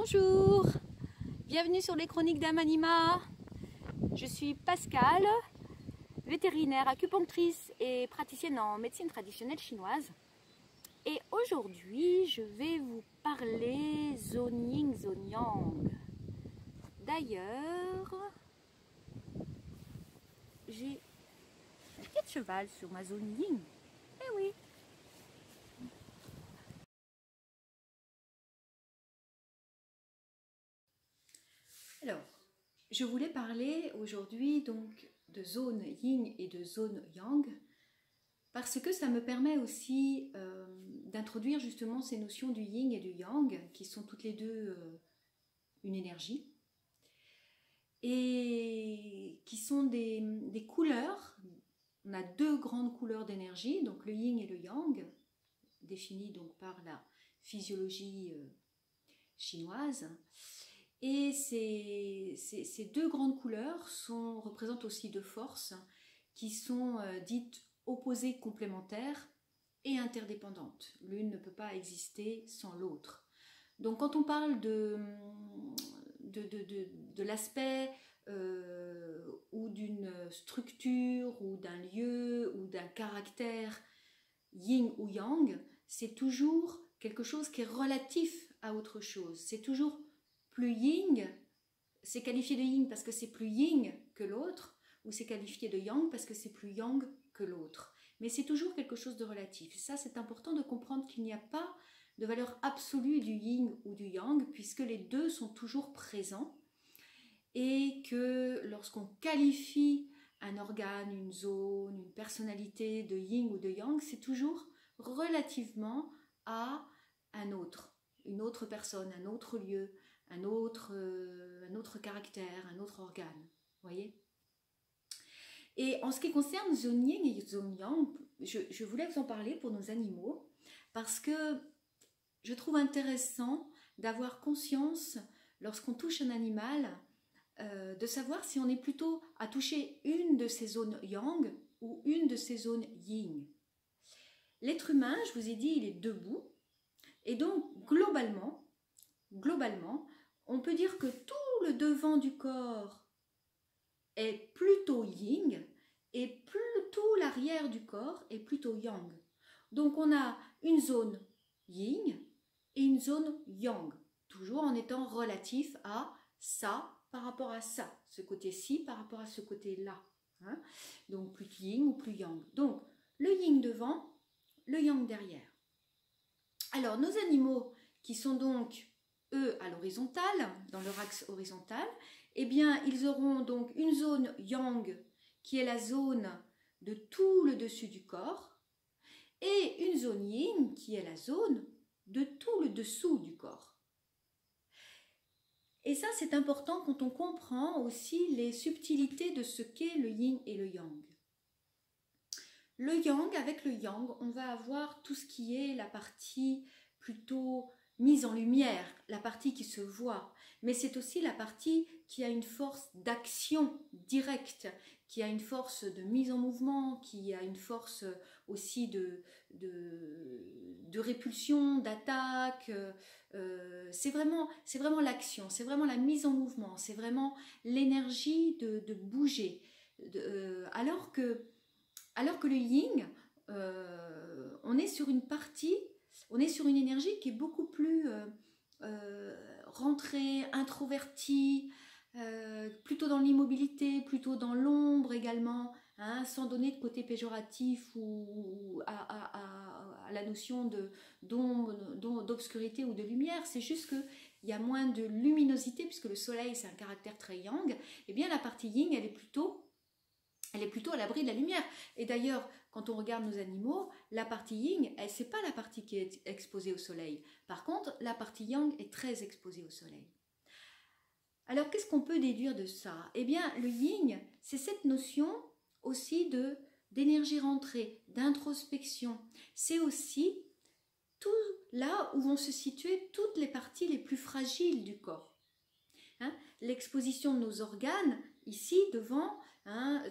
Bonjour, bienvenue sur les chroniques d'Amanima. Je suis Pascale, vétérinaire, acupunctrice et praticienne en médecine traditionnelle chinoise. Et aujourd'hui, je vais vous parler Zone Yin, Zone Yang. D'ailleurs, j'ai un pied de cheval sur ma zone Yin. Eh oui! Alors, je voulais parler aujourd'hui donc de zone Yin et de zone Yang parce que ça me permet aussi d'introduire justement ces notions du Yin et du Yang qui sont toutes les deux une énergie et qui sont des couleurs. On a deux grandes couleurs d'énergie, donc le Yin et le Yang, définis donc par la physiologie chinoise. Et ces deux grandes couleurs représentent aussi deux forces qui sont dites opposées complémentaires et interdépendantes. L'une ne peut pas exister sans l'autre. Donc quand on parle de l'aspect ou d'une structure ou d'un lieu ou d'un caractère yin ou yang, c'est toujours quelque chose qui est relatif à autre chose. C'est toujours plus yin, c'est qualifié de yin parce que c'est plus yin que l'autre, ou c'est qualifié de yang parce que c'est plus yang que l'autre. Mais c'est toujours quelque chose de relatif. Ça, c'est important de comprendre qu'il n'y a pas de valeur absolue du yin ou du yang, puisque les deux sont toujours présents, et que lorsqu'on qualifie un organe, une zone, une personnalité de yin ou de yang, c'est toujours relativement à un autre, une autre personne, un autre lieu, un autre caractère, un autre organe, voyez. Et en ce qui concerne zone yin et zone yang, je voulais vous en parler pour nos animaux, parce que je trouve intéressant d'avoir conscience, lorsqu'on touche un animal, de savoir si on est plutôt à toucher une de ces zones yang ou une de ces zones yin. L'être humain, je vous ai dit, il est debout, et donc globalement, on peut dire que tout le devant du corps est plutôt yin et tout l'arrière du corps est plutôt yang. Donc on a une zone yin et une zone yang, toujours en étant relatif à ça par rapport à ça, ce côté-ci par rapport à ce côté-là. Hein, donc plus yin ou plus yang. Donc le yin devant, le yang derrière. Alors nos animaux qui sont donc eux à l'horizontale, dans leur axe horizontal, eh bien ils auront donc une zone yang qui est la zone de tout le dessus du corps et une zone yin qui est la zone de tout le dessous du corps. Et ça c'est important quand on comprend aussi les subtilités de ce qu'est le yin et le yang. Le yang, avec le yang, on va avoir tout ce qui est la partie plutôt mise en lumière, la partie qui se voit, mais c'est aussi la partie qui a une force d'action directe, qui a une force de mise en mouvement, qui a une force aussi de répulsion, d'attaque. C'est vraiment l'action, c'est vraiment la mise en mouvement, c'est vraiment l'énergie de bouger. Alors que le yin, on est sur une partie, on est sur une énergie qui est beaucoup plus rentrée, introvertie, plutôt dans l'immobilité, plutôt dans l'ombre également, hein, sans donner de côté péjoratif ou à la notion d'obscurité ou de lumière. C'est juste qu'il y a moins de luminosité, puisque le soleil c'est un caractère très yang, et bien la partie yin elle est plutôt à l'abri de la lumière. Et d'ailleurs, quand on regarde nos animaux, la partie yin, ce n'est pas la partie qui est exposée au soleil. Par contre, la partie yang est très exposée au soleil. Alors, qu'est-ce qu'on peut déduire de ça? Eh bien, le yin, c'est cette notion aussi d'énergie rentrée, d'introspection. C'est aussi tout là où vont se situer toutes les parties les plus fragiles du corps. Hein, l'exposition de nos organes, ici, devant, hein,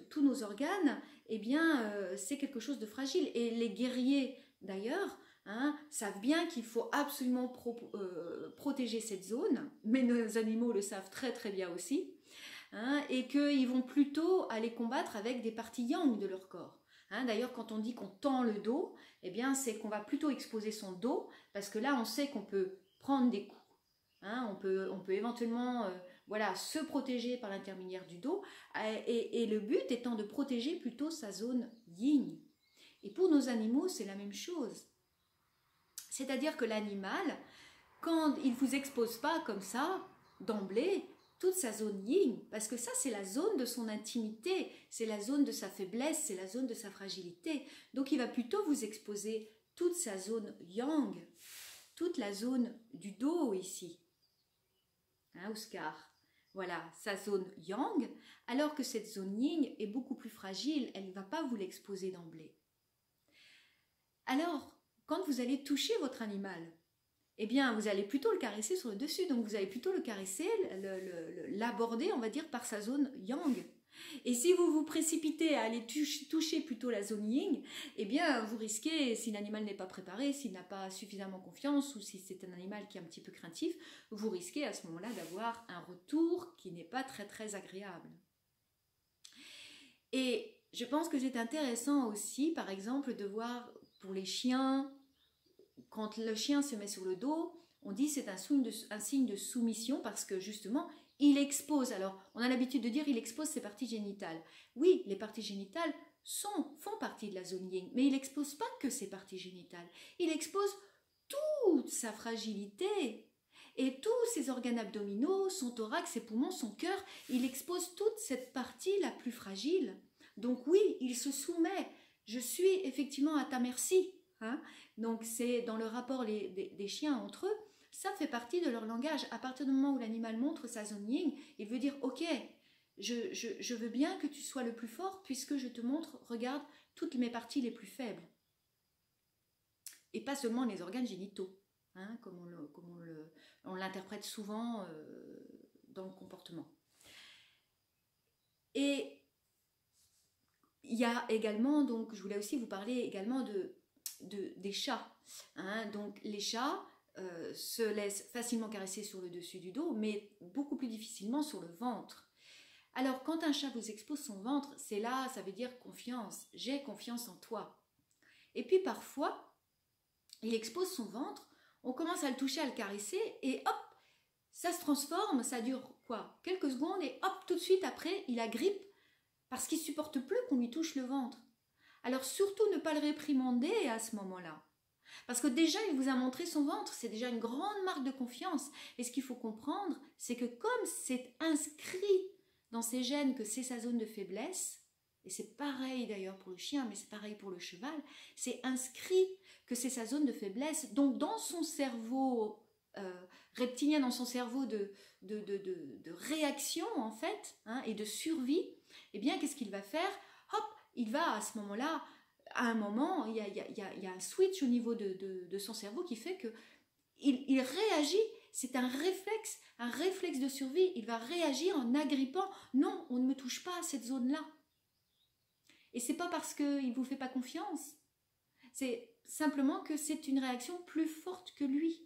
tous nos organes, eh bien, c'est quelque chose de fragile. Et les guerriers, d'ailleurs, hein, savent bien qu'il faut absolument protéger cette zone, mais nos animaux le savent très très bien aussi, hein, et qu'ils vont plutôt aller combattre avec des parties yang de leur corps. Hein, d'ailleurs, quand on dit qu'on tend le dos, eh bien, c'est qu'on va plutôt exposer son dos, parce que là, on sait qu'on peut prendre des coups. Hein, on peut éventuellement voilà, se protéger par l'intermédiaire du dos, et le but étant de protéger plutôt sa zone yin. Et pour nos animaux, c'est la même chose. C'est-à-dire que l'animal, quand il ne vous expose pas comme ça, d'emblée, toute sa zone yin, parce que ça c'est la zone de son intimité, c'est la zone de sa faiblesse, c'est la zone de sa fragilité. Donc il va plutôt vous exposer toute sa zone yang, toute la zone du dos ici. Hein, Oscar? Voilà, sa zone yang, alors que cette zone yin est beaucoup plus fragile, elle ne va pas vous l'exposer d'emblée. Alors, quand vous allez toucher votre animal, eh bien, vous allez plutôt le caresser sur le dessus, donc vous allez plutôt le caresser, l'aborder, on va dire, par sa zone yang. Et si vous vous précipitez à aller toucher plutôt la zone yin, eh bien, vous risquez, si l'animal n'est pas préparé, s'il n'a pas suffisamment confiance, ou si c'est un animal qui est un petit peu craintif, vous risquez à ce moment-là d'avoir un retour qui n'est pas très très agréable. Et je pense que c'est intéressant aussi, par exemple, de voir pour les chiens, quand le chien se met sur le dos, on dit c'est un signe de soumission parce que justement, il expose. Alors, on a l'habitude de dire il expose ses parties génitales. Oui, les parties génitales font partie de la zone yin, mais il n'expose pas que ses parties génitales. Il expose toute sa fragilité et tous ses organes abdominaux, son thorax, ses poumons, son cœur. Il expose toute cette partie la plus fragile. Donc oui, il se soumet. Je suis effectivement à ta merci. Hein? Donc c'est dans le rapport des chiens entre eux, ça fait partie de leur langage. À partir du moment où l'animal montre sa zone yin, il veut dire ok, je veux bien que tu sois le plus fort puisque je te montre, regarde, toutes mes parties les plus faibles. Et pas seulement les organes génitaux, hein, comme on l'interprète souvent dans le comportement. Et il y a également, donc je voulais aussi vous parler également des chats. Hein. Donc les chats se laissent facilement caresser sur le dessus du dos, mais beaucoup plus difficilement sur le ventre. Alors quand un chat vous expose son ventre, c'est là, ça veut dire confiance. J'ai confiance en toi. Et puis parfois, il expose son ventre, on commence à le toucher, à le caresser, et hop, ça se transforme, ça dure quoi? Quelques secondes, et hop, tout de suite après, il agrippe parce qu'il ne supporte plus qu'on lui touche le ventre. Alors surtout ne pas le réprimander à ce moment-là. Parce que déjà, il vous a montré son ventre, c'est déjà une grande marque de confiance. Et ce qu'il faut comprendre, c'est que comme c'est inscrit dans ses gènes que c'est sa zone de faiblesse, et c'est pareil d'ailleurs pour le chien, mais c'est pareil pour le cheval, c'est inscrit que c'est sa zone de faiblesse. Donc dans son cerveau reptilien, dans son cerveau de réaction en fait, hein, et de survie, eh bien qu'est-ce qu'il va faire? Hop, il va à ce moment-là, à un moment, il y a un switch au niveau de son cerveau qui fait que il réagit, c'est un réflexe de survie, il va réagir en agrippant, non, on ne me touche pas à cette zone-là. Et c'est pas parce qu'il ne vous fait pas confiance, c'est simplement que c'est une réaction plus forte que lui.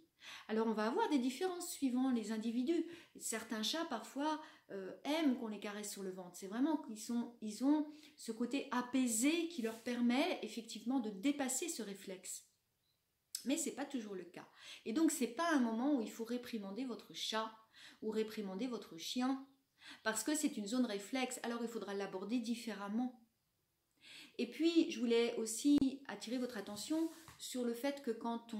Alors on va avoir des différences suivant les individus. Certains chats parfois aiment qu'on les caresse sur le ventre. C'est vraiment qu'ils ont ce côté apaisé qui leur permet effectivement de dépasser ce réflexe. Mais ce n'est pas toujours le cas. Et donc ce n'est pas un moment où il faut réprimander votre chat ou réprimander votre chien parce que c'est une zone réflexe. Alors il faudra l'aborder différemment. Et puis je voulais aussi attirer votre attention sur le fait que quand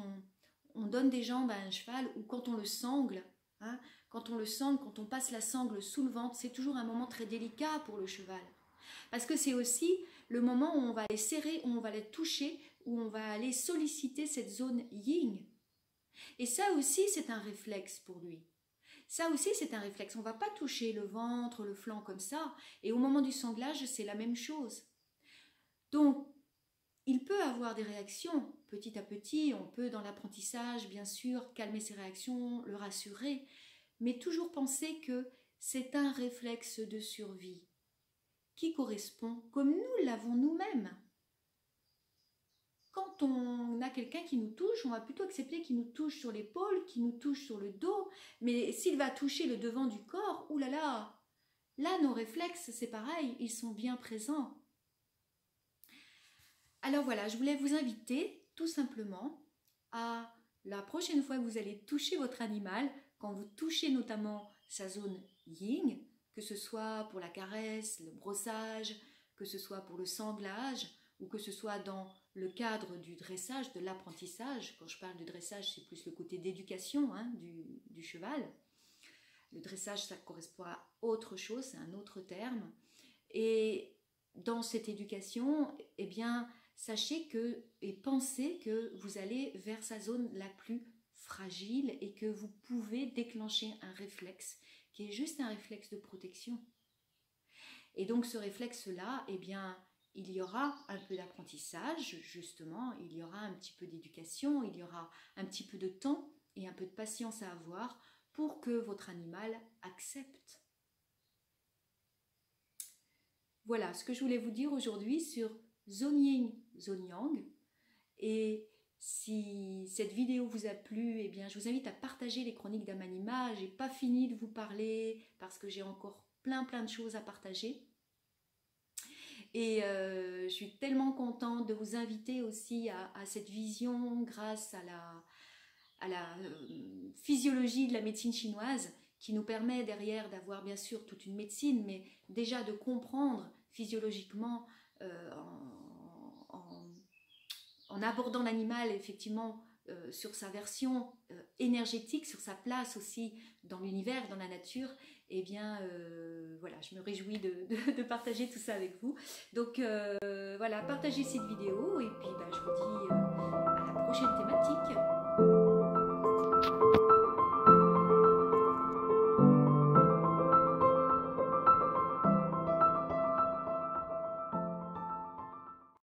on donne des jambes à un cheval ou quand on le sangle, hein, quand on passe la sangle sous le ventre, c'est toujours un moment très délicat pour le cheval. Parce que c'est aussi le moment où on va les serrer, où on va les toucher, où on va aller solliciter cette zone yin. Et ça aussi, c'est un réflexe pour lui. Ça aussi, c'est un réflexe. On ne va pas toucher le ventre, le flanc comme ça. Et au moment du sanglage, c'est la même chose. Donc, il peut avoir des réactions petit à petit, on peut dans l'apprentissage bien sûr calmer ses réactions, le rassurer, mais toujours penser que c'est un réflexe de survie qui correspond comme nous l'avons nous-mêmes. quand on a quelqu'un qui nous touche, on va plutôt accepter qu'il nous touche sur l'épaule, qu'il nous touche sur le dos, mais s'il va toucher le devant du corps, oulala, là nos réflexes, c'est pareil, ils sont bien présents. Alors voilà, je voulais vous inviter tout simplement à la prochaine fois que vous allez toucher votre animal, quand vous touchez notamment sa zone yin, que ce soit pour la caresse, le brossage, que ce soit pour le sanglage, ou que ce soit dans le cadre du dressage, de l'apprentissage. Quand je parle de dressage, c'est plus le côté d'éducation du cheval. Le dressage, ça correspond à autre chose, c'est un autre terme. Et dans cette éducation, eh bien, sachez que et pensez que vous allez vers sa zone la plus fragile et que vous pouvez déclencher un réflexe qui est juste un réflexe de protection. Et donc ce réflexe-là, eh bien, il y aura un peu d'apprentissage, justement, il y aura un petit peu d'éducation, il y aura un petit peu de temps et un peu de patience à avoir pour que votre animal accepte. Voilà ce que je voulais vous dire aujourd'hui sur Zone Yin, Zone Yang. Et si cette vidéo vous a plu, eh bien, je vous invite à partager les chroniques d'Amanima. Je n'ai pas fini de vous parler parce que j'ai encore plein de choses à partager. Et je suis tellement contente de vous inviter aussi à cette vision grâce à la physiologie de la médecine chinoise qui nous permet derrière d'avoir bien sûr toute une médecine, mais déjà de comprendre physiologiquement en abordant l'animal effectivement sur sa version énergétique, sur sa place aussi dans l'univers, dans la nature, et eh bien voilà, je me réjouis de partager tout ça avec vous. Donc voilà, partagez cette vidéo et puis je vous dis à la prochaine thématique.